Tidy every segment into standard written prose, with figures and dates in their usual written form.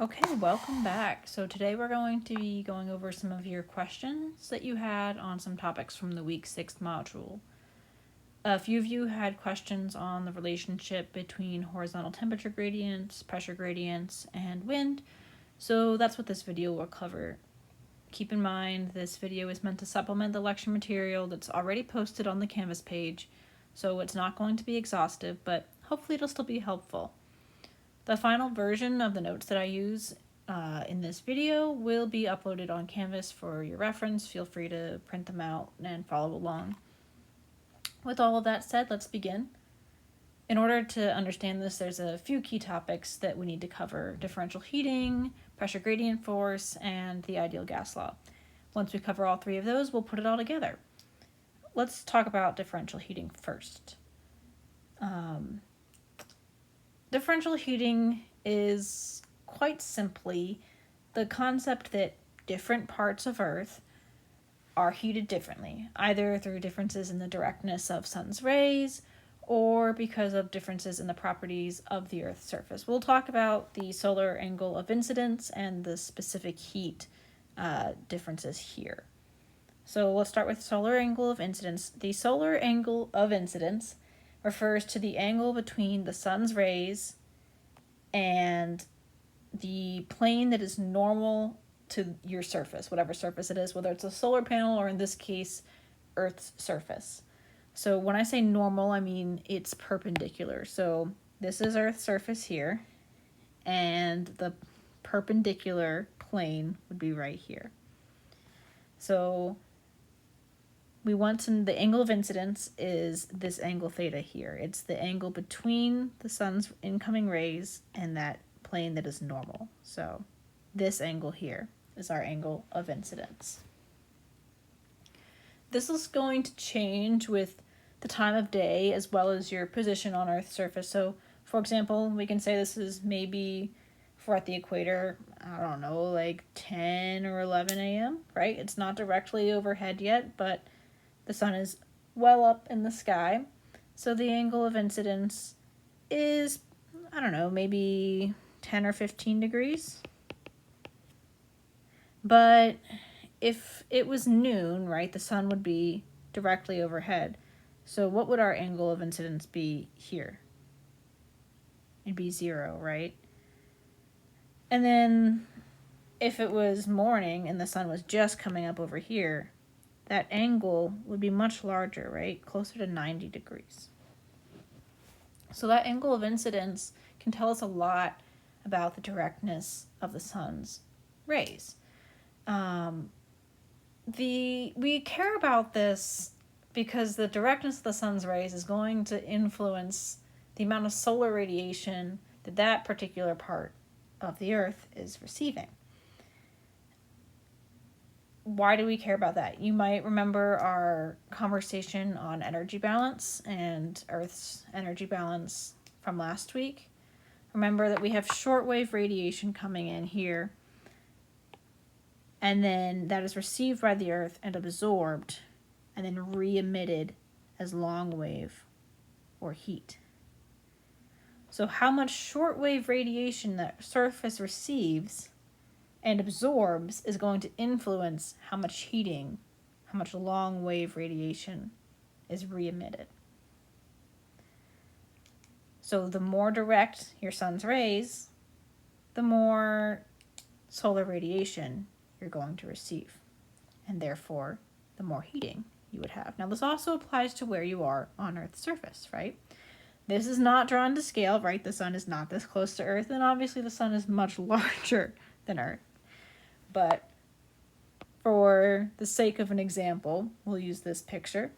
Okay, welcome back. So today we're going to be going over some of your questions that you had on some topics from the week 6 module. A few of you had questions on the relationship between horizontal temperature gradients, pressure gradients, and wind, so that's what this video will cover. Keep in mind this video is meant to supplement the lecture material that's already posted on the Canvas page, so it's not going to be exhaustive, but hopefully it'll still be helpful. The final version of the notes that I use in this video will be uploaded on Canvas for your reference. Feel free to print them out and follow along. With all of that said, let's begin. In order to understand this, there's a few key topics that we need to cover: differential heating, pressure gradient force, and the ideal gas law. Once we cover all three of those, we'll put it all together. Let's talk about differential heating first. Differential heating is quite simply the concept that different parts of Earth are heated differently, either through differences in the directness of sun's rays or because of differences in the properties of the Earth's surface. We'll talk about the solar angle of incidence and the specific heat differences here. So let's start with solar angle of incidence. The solar angle of incidence refers to the angle between the sun's rays and the plane that is normal to your surface, whatever surface it is, whether it's a solar panel or in this case, Earth's surface. So when I say normal, I mean it's perpendicular. So this is Earth's surface here, and the perpendicular plane would be right here. So we want the angle of incidence is this angle theta here. It's the angle between the sun's incoming rays and that plane that is normal. So this angle here is our angle of incidence. This is going to change with the time of day as well as your position on Earth's surface. So for example, we can say this is maybe, if we're at the equator, I don't know, like 10 or 11 a.m., right? It's not directly overhead yet, but the sun is well up in the sky, so the angle of incidence is, I don't know, maybe 10 or 15 degrees. But if it was noon, right, the sun would be directly overhead. So what would our angle of incidence be here? It'd be 0, right? And then if it was morning and the sun was just coming up over here, that angle would be much larger, right? Closer to 90 degrees. So that angle of incidence can tell us a lot about the directness of the sun's rays. We care about this because the directness of the sun's rays is going to influence the amount of solar radiation that that particular part of the Earth is receiving. Why do we care about that? You might remember our conversation on energy balance and Earth's energy balance from last week. Remember that we have shortwave radiation coming in here, and then that is received by the Earth and absorbed, and then re-emitted as long wave or heat. So how much shortwave radiation that surface receives and absorbs is going to influence how much heating, how much long wave radiation is re-emitted. So the more direct your sun's rays, the more solar radiation you're going to receive, and therefore the more heating you would have. Now this also applies to where you are on Earth's surface, right? This is not drawn to scale, right? The sun is not this close to Earth, and obviously the sun is much larger than Earth. But for the sake of an example, we'll use this picture.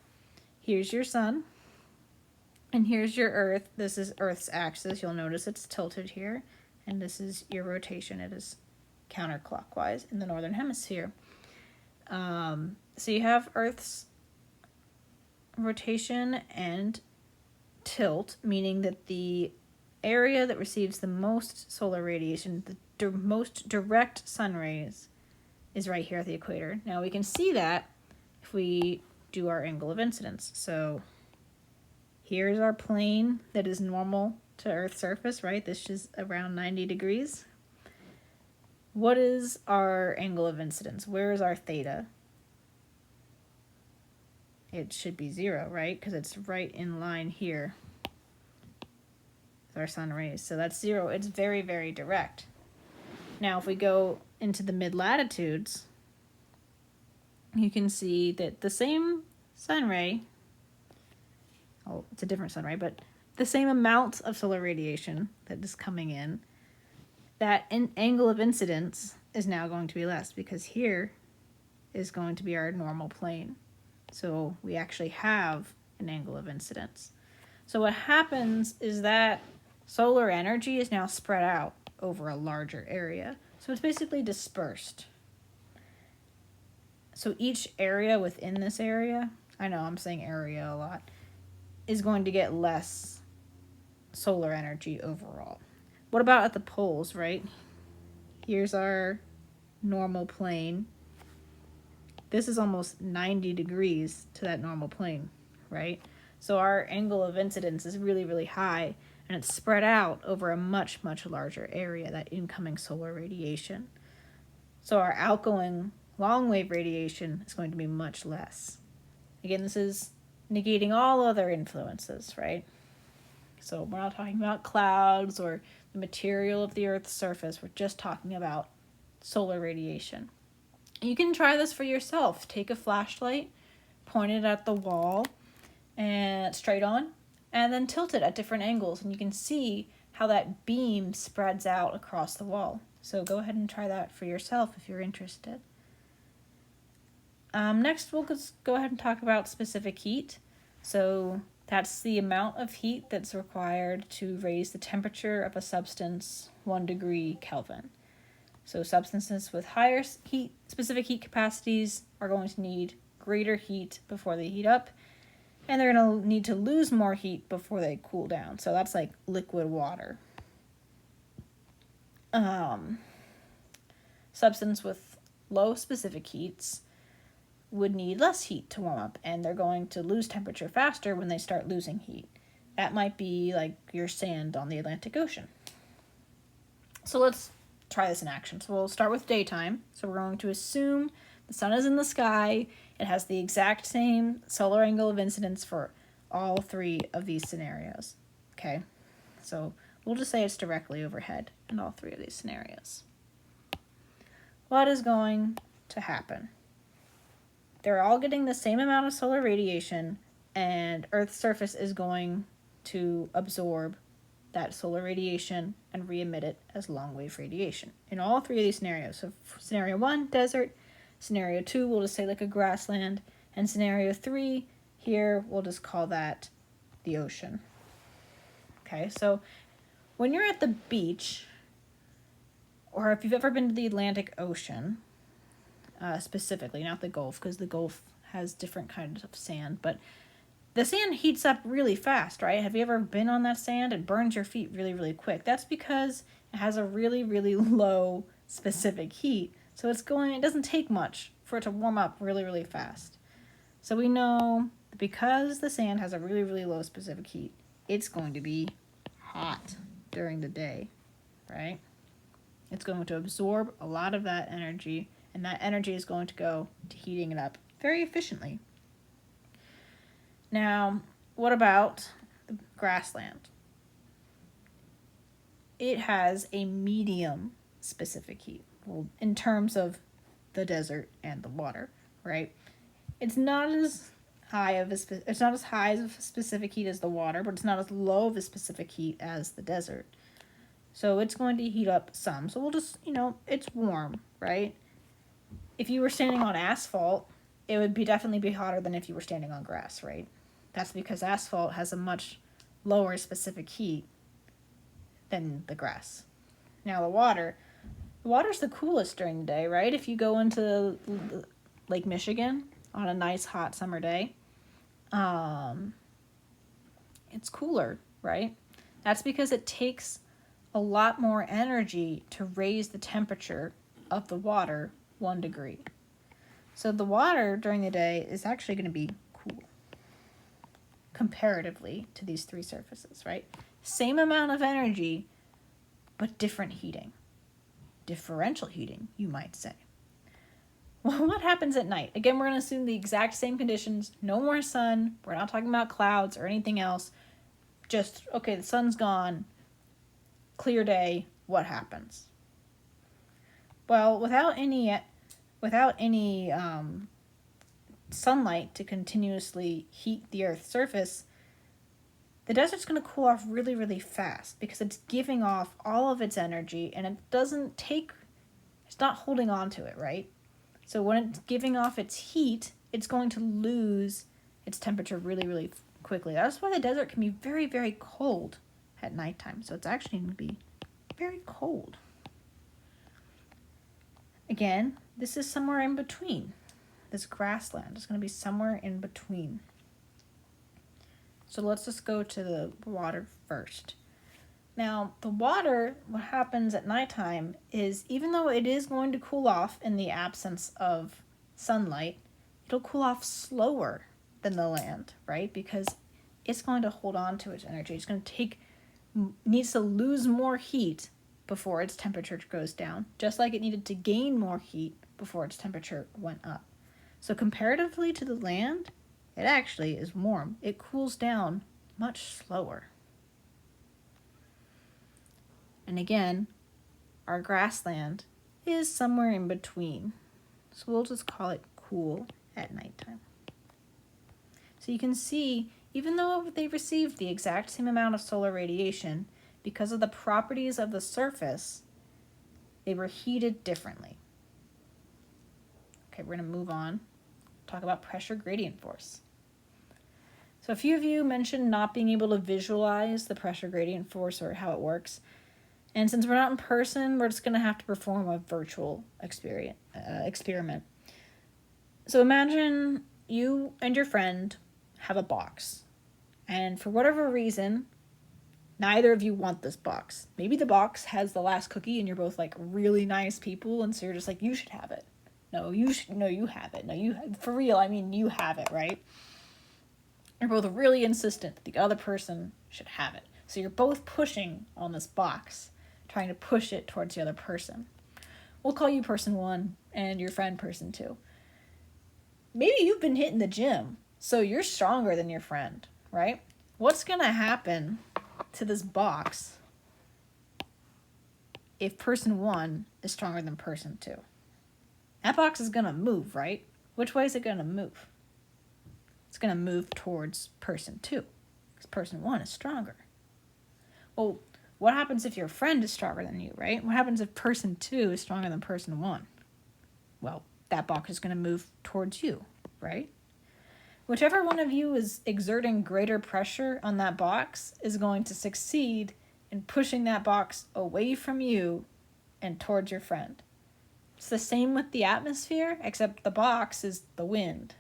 Here's your sun, and here's your Earth. This is Earth's axis. You'll notice it's tilted here, and this is your rotation. It is counterclockwise in the northern hemisphere. So you have Earth's rotation and tilt, meaning that the area that receives the most solar radiation, the most direct sun rays, is right here at the equator. Now we can see that if we do our angle of incidence. So here's our plane that is normal to Earth's surface, right? This is around 90 degrees. what is our angle of incidence? Where is our theta? It should be 0, right? Because it's right in line here with our sun rays. So that's 0. It's very, very direct. Now, if we go into the mid-latitudes, you can see that the same sun ray, oh, it's a different sun ray, but the same amount of solar radiation that is coming in, that angle of incidence is now going to be less, because here is going to be our normal plane. So we actually have an angle of incidence. So what happens is that solar energy is now spread out over a larger area. So it's basically dispersed. So each area within this area, I know I'm saying area a lot, is going to get less solar energy overall. What about at the poles, right? Here's our normal plane. This is almost 90 degrees to that normal plane, right? So our angle of incidence is really, really high, and it's spread out over a much, much larger area, that incoming solar radiation. So our outgoing long-wave radiation is going to be much less. Again, this is negating all other influences, right? So we're not talking about clouds or the material of the Earth's surface. We're just talking about solar radiation. You can try this for yourself. Take a flashlight, point it at the wall, and straight on, and then tilt it at different angles, and you can see how that beam spreads out across the wall. So go ahead and try that for yourself if you're interested. Next, we'll just go ahead and talk about specific heat. So that's the amount of heat that's required to raise the temperature of a substance 1 degree Kelvin. So substances with higher specific heat capacities are going to need greater heat before they heat up, and they're going to need to lose more heat before they cool down. So that's like liquid water. Substance with low specific heats would need less heat to warm up, and they're going to lose temperature faster when they start losing heat. That might be like your sand on the Atlantic Ocean. So let's try this in action. So we'll start with daytime. So we're going to assume the sun is in the sky. It has the exact same solar angle of incidence for all 3 of these scenarios. Okay, so we'll just say it's directly overhead in all 3 of these scenarios. What is going to happen? They're all getting the same amount of solar radiation, and Earth's surface is going to absorb that solar radiation and re-emit it as long-wave radiation in all 3 of these scenarios. So scenario 1, desert. Scenario 2, we'll just say like a grassland. And scenario 3, here, we'll just call that the ocean. Okay, so when you're at the beach, or if you've ever been to the Atlantic Ocean, specifically, not the Gulf, because the Gulf has different kinds of sand, but the sand heats up really fast, right? Have you ever been on that sand? It burns your feet really, really quick. That's because it has a really, really low specific heat. So it doesn't take much for it to warm up really, really fast. So we know that because the sand has a really, really low specific heat, it's going to be hot during the day, right? It's going to absorb a lot of that energy, and that energy is going to go to heating it up very efficiently. Now, what about the grassland? It has a medium specific heat, well, in terms of the desert and the water, right? It's not as high of a specific heat as the water, but it's not as low of a specific heat as the desert. So it's going to heat up some. So we'll just, it's warm, right? If you were standing on asphalt, it would definitely be hotter than if you were standing on grass, right? That's because asphalt has a much lower specific heat than the grass. Now the water's the coolest during the day, right? If you go into Lake Michigan on a nice hot summer day, it's cooler, right? That's because it takes a lot more energy to raise the temperature of the water 1 degree. So the water during the day is actually going to be cool comparatively to these 3 surfaces, right? Same amount of energy, but different heating. differential heating, you might say. Well, what happens at night? Again, we're going to assume the exact same conditions. No more sun. We're not talking about clouds or anything else. Just, okay, the sun's gone. Clear day. What happens? Well, without any sunlight to continuously heat the Earth's surface, the desert's going to cool off really, really fast because it's giving off all of its energy and it's not holding on to it, right? So when it's giving off its heat, it's going to lose its temperature really, really quickly. That's why the desert can be very, very cold at nighttime. So it's actually going to be very cold. Again, this is somewhere in between. This grassland is going to be somewhere in between. So let's just go to the water first. Now, the water, what happens at nighttime is, even though it is going to cool off in the absence of sunlight, it'll cool off slower than the land, right? Because it's going to hold on to its energy. It's going to needs to lose more heat before its temperature goes down, just like it needed to gain more heat before its temperature went up. So comparatively to the land, it actually is warm. It cools down much slower. And again, our grassland is somewhere in between. So we'll just call it cool at nighttime. So you can see, even though they received the exact same amount of solar radiation, because of the properties of the surface, they were heated differently. Okay, we're going to move on. Talk about pressure gradient force. So a few of you mentioned not being able to visualize the pressure gradient force or how it works. And since we're not in person, we're just going to have to perform a virtual experiment. So imagine you and your friend have a box. And for whatever reason, neither of you want this box. Maybe the box has the last cookie and you're both like really nice people. And so you're just like, you should have it. No, you have it. No, for real, I mean, you have it, right? You're both really insistent that the other person should have it. So you're both pushing on this box, trying to push it towards the other person. We'll call you person 1 and your friend person 2. Maybe you've been hitting the gym, so you're stronger than your friend, right? What's going to happen to this box if person 1 is stronger than person 2? That box is going to move, right? Which way is it going to move? It's going to move towards person 2, because person 1 is stronger. Well, what happens if your friend is stronger than you, right? What happens if person 2 is stronger than person 1? Well, that box is going to move towards you, right? Whichever one of you is exerting greater pressure on that box is going to succeed in pushing that box away from you and towards your friend. It's the same with the atmosphere, except the box is the wind.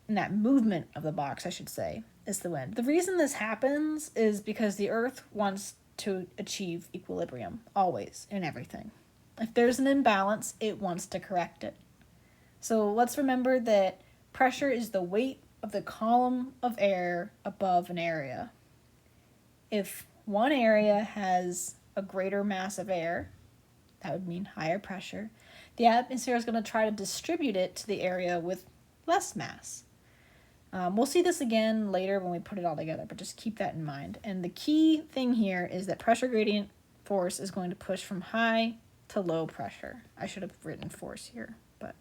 And that movement of the box, I should say, is the wind. The reason this happens is because the Earth wants to achieve equilibrium, always, in everything. If there's an imbalance, it wants to correct it. So let's remember that pressure is the weight of the column of air above an area. If one area has a greater mass of air, that would mean higher pressure. The atmosphere is going to try to distribute it to the area with less mass. We'll see this again later when we put it all together, but just keep that in mind. And the key thing here is that pressure gradient force is going to push from high to low pressure. I should have written force here, but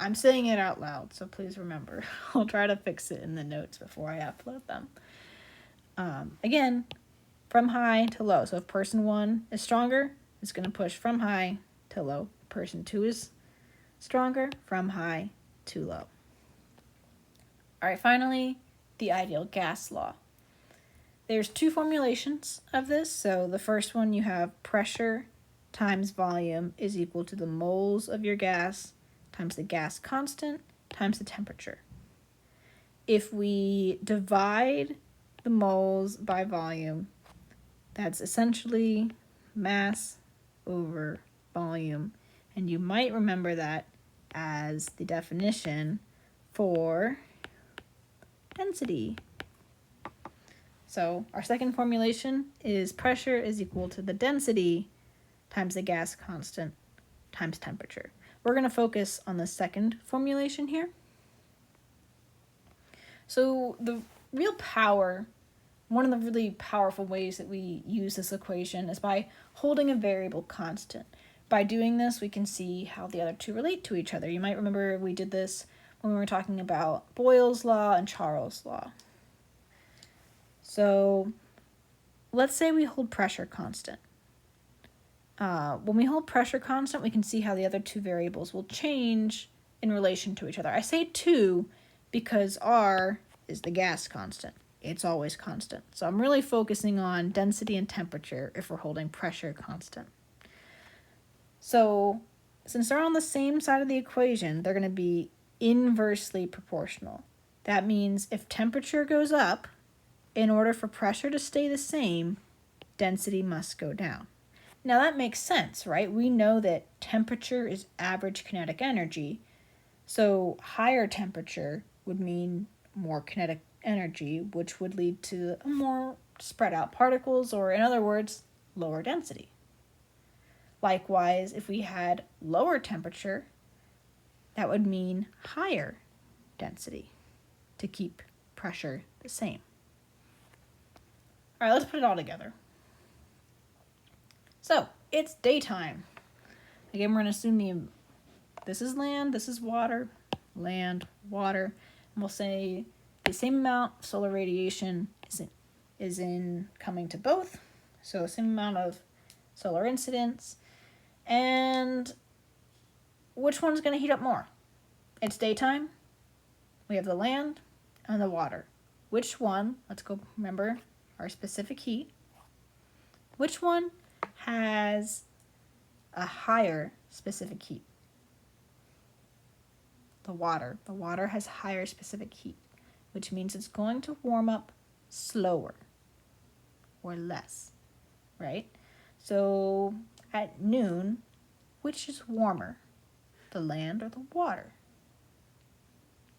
I'm saying it out loud, so please remember. I'll try to fix it in the notes before I upload them. Again, from high to low. So if person 1 is stronger, it's going to push from high to low. Person 2 is stronger, from high to low. All right, finally, the ideal gas law. There's 2 formulations of this. So the first one, you have pressure times volume is equal to the moles of your gas times the gas constant times the temperature. If we divide the moles by volume, that's essentially mass over volume. And you might remember that as the definition for density. So our second formulation is pressure is equal to the density times the gas constant times temperature. We're going to focus on the second formulation here. So the real power, one of the really powerful ways that we use this equation is by holding a variable constant. By doing this, we can see how the other two relate to each other. You might remember we did this when we were talking about Boyle's law and Charles' law. So let's say we hold pressure constant. When we hold pressure constant, we can see how the other two variables will change in relation to each other. I say 2 because R is the gas constant. It's always constant. So I'm really focusing on density and temperature if we're holding pressure constant. So since they're on the same side of the equation, they're going to be inversely proportional. That means if temperature goes up, in order for pressure to stay the same, density must go down. Now that makes sense, right? We know that temperature is average kinetic energy, so higher temperature would mean more kinetic energy, which would lead to more spread out particles, or in other words, lower density. Likewise, if we had lower temperature, that would mean higher density to keep pressure the same. All right, let's put it all together. So, it's daytime. Again, we're going to assume this is land, this is water, land, water, and we'll say the same amount of solar radiation is in coming to both, so the same amount of solar incidence, and which one's going to heat up more? It's daytime, we have the land and the water. Which one, let's go remember our specific heat, which one has a higher specific heat? The water. The water has higher specific heat, which means it's going to warm up slower or less, right? So at noon, which is warmer, the land or the water?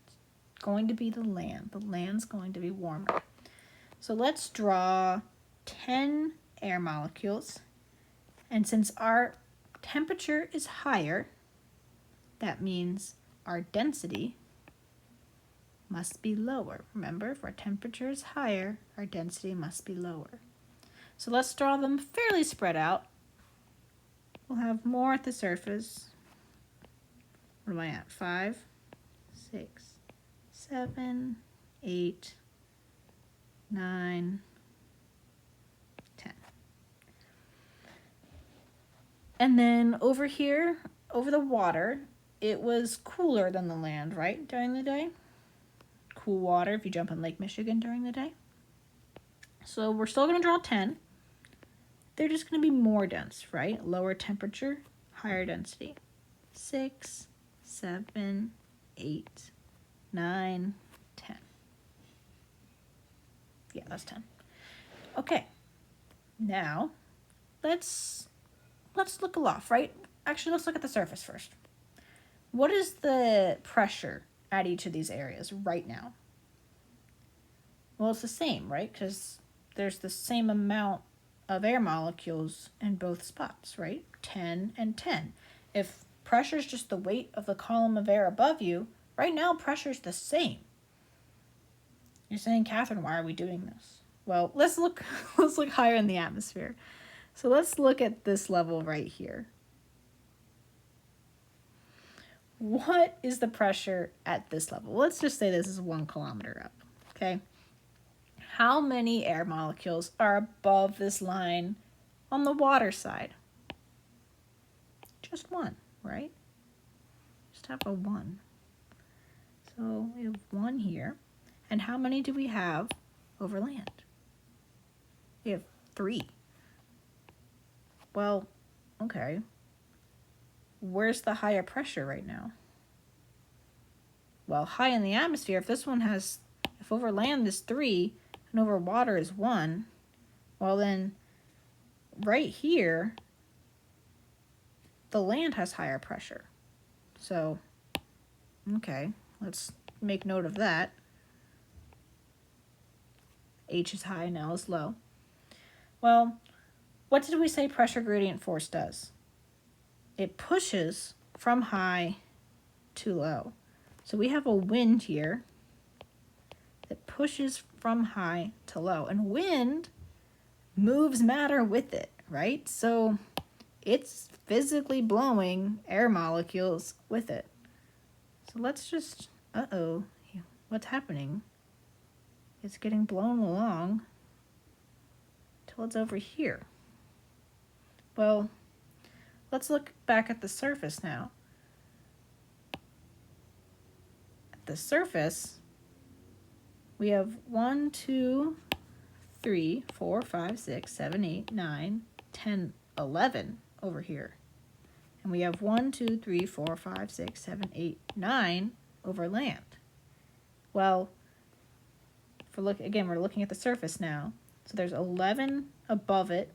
It's going to be the land. The land's going to be warmer. So let's draw 10 air molecules. And since our temperature is higher, that means our density must be lower. Remember, if our temperature is higher, our density must be lower. So let's draw them fairly spread out. We'll have more at the surface. What am I at? 5, 6, 7, 8, 9, 10. And then over here, over the water, it was cooler than the land, right, during the day? Cool water if you jump in Lake Michigan during the day. So we're still going to draw 10. They're just going to be more dense, right? Lower temperature, higher density. 6, 7, 8, 9, 10. Yeah, that's 10. Okay. Now, let's look aloft, right? Actually, let's look at the surface first. What is the pressure at each of these areas right now? Well, it's the same, right? Because there's the same amount of air molecules in both spots, right? 10 and 10. If pressure is just the weight of the column of air above you, right now pressure's the same. You're saying, Catherine, why are we doing this? Well, let's look higher in the atmosphere. So let's look at this level right here. What is the pressure at this level? Let's just say this is 1 kilometer up, okay? How many air molecules are above this line on the water side? Just 1, right? Just have a 1. So we have 1 here. And how many do we have over land? We have 3. Well, okay. Where's the higher pressure right now? Well, high in the atmosphere, if over land is 3 and over water is 1, well then right here, the land has higher pressure. So, okay, let's make note of that. H is high and L is low. Well, what did we say pressure gradient force does? It pushes from high to low. So we have a wind here that pushes from high to low. And wind moves matter with it, right? So it's physically blowing air molecules with it. So let's just, what's happening? It's getting blown along till it's over here. Well, let's look back at the surface now. At the surface, we have 1, 2, 3, 4, 5, 6, 7, 8, 9, 10, 11 over here. And we have 1, 2, 3, 4, 5, 6, 7, 8, 9 over land. Well, we're looking at the surface now. So there's 11 above it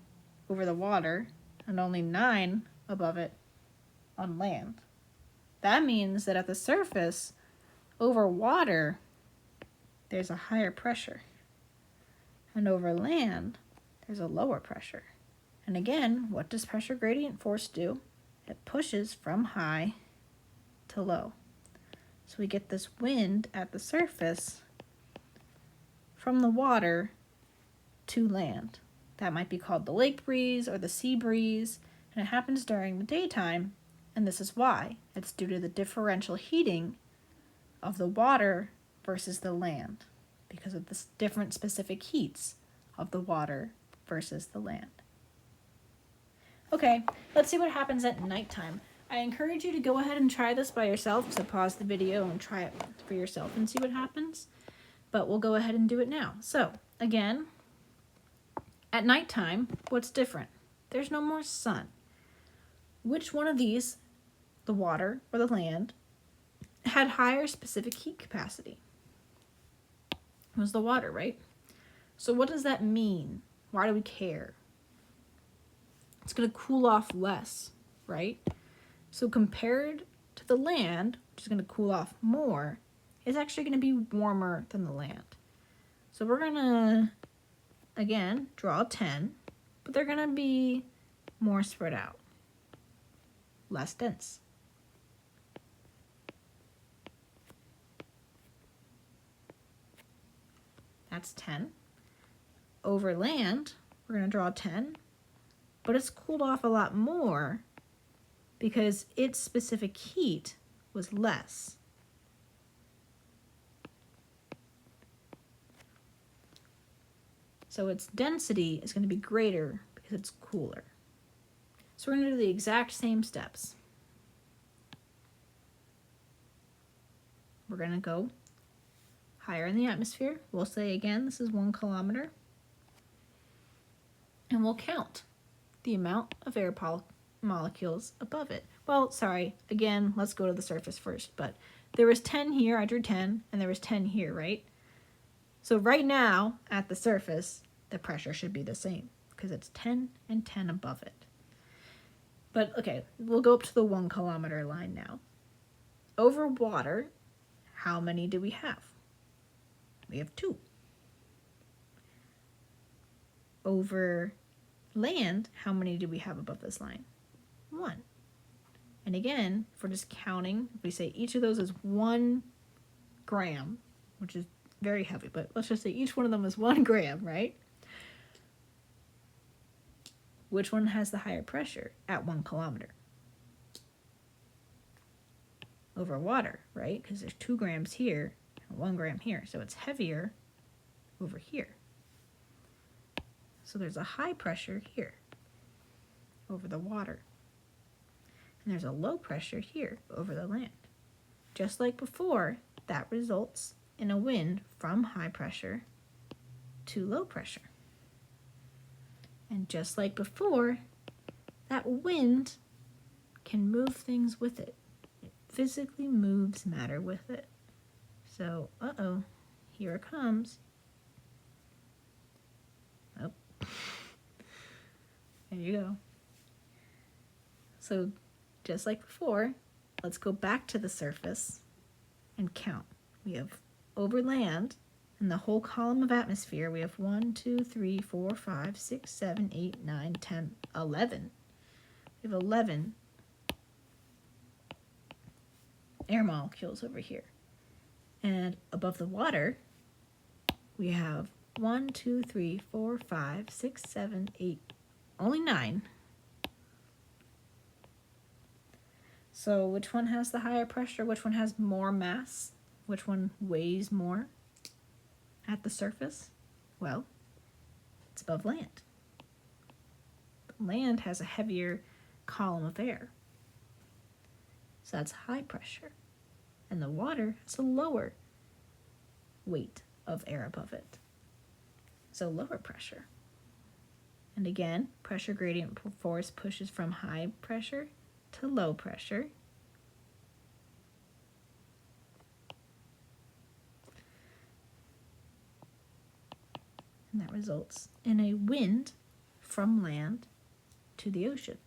over the water and only 9 above it on land. That means that at the surface, over water, there's a higher pressure. And over land, there's a lower pressure. And again, what does pressure gradient force do? It pushes from high to low. So we get this wind at the surface from the water to land. That might be called the lake breeze or the sea breeze, and it happens during the daytime, and this is why. It's due to the differential heating of the water versus the land, because of the different specific heats of the water versus the land. Okay, let's see what happens at nighttime. I encourage you to go ahead and try this by yourself, so pause the video and try it for yourself and see what happens. But we'll go ahead and do it now. So, again, at nighttime, what's different? There's no more sun. Which one of these, the water or the land, had higher specific heat capacity? It was the water, right? So what does that mean? Why do we care? It's going to cool off less, right? So compared to the land, which is going to cool off more, it's actually going to be warmer than the land. So we're going to, again, draw 10, but they're going to be more spread out, less dense. That's 10. Over land, we're going to draw 10, but it's cooled off a lot more because its specific heat was less. So its density is going to be greater because it's cooler. So we're going to do the exact same steps. We're going to go higher in the atmosphere. We'll say again, this is 1 kilometer. And we'll count the amount of air molecules above it. Well, sorry, again, let's go to the surface first. But there was 10 here, I drew 10, and there was 10 here, right? So right now, at the surface, the pressure should be the same because it's 10 and 10 above it. But okay, we'll go up to the 1 kilometer line now. Over water, how many do we have? We have 2. Over land, how many do we have above this line? 1. And again, if we're just counting, if we say each of those is 1 gram, which is very heavy, but let's just say each one of them is 1 gram, right? Which one has the higher pressure at 1 kilometer? Over water, right? Because there's 2 grams here and 1 gram here, so it's heavier over here. So there's a high pressure here over the water. And there's a low pressure here over the land. Just like before, that results in a wind from high pressure to low pressure. And just like before, that wind can move things with it. It physically moves matter with it. So, here it comes. Oh, there you go. So, just like before, let's go back to the surface and count. We have over land, In the whole column of atmosphere, we have 1, 2, 3, 4, 5, 6, 7, 8, 9, 10, 11. We have 11 air molecules over here. And above the water, we have 1, 2, 3, 4, 5, 6, 7, 8, only 9. So which one has the higher pressure? Which one has more mass? Which one weighs more at the surface? Well, it's above land. Land has a heavier column of air. So that's high pressure. And the water has a lower weight of air above it. So lower pressure. And again, pressure gradient force pushes from high pressure to low pressure. And that results in a wind from land to the ocean.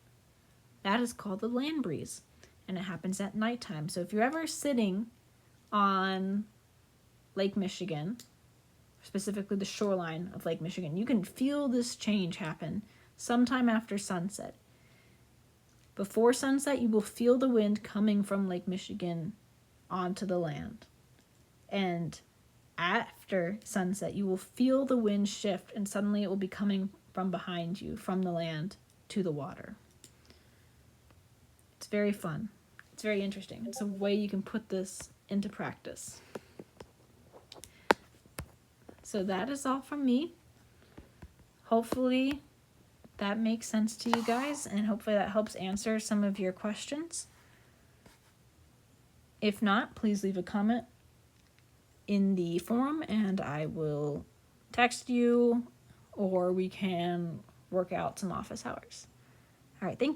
That is called the land breeze, and it happens at nighttime. So if you're ever sitting on Lake Michigan, specifically the shoreline of Lake Michigan, you can feel this change happen sometime after sunset. Before sunset, you will feel the wind coming from Lake Michigan onto the land. And after sunset, you will feel the wind shift, and suddenly it will be coming from behind you, from the land to the water. It's very fun. It's very interesting. It's a way you can put this into practice. So that is all from me. Hopefully that makes sense to you guys, and hopefully that helps answer some of your questions. If not, please leave a comment in the forum and I will text you, or we can work out some office hours. All right, thank you.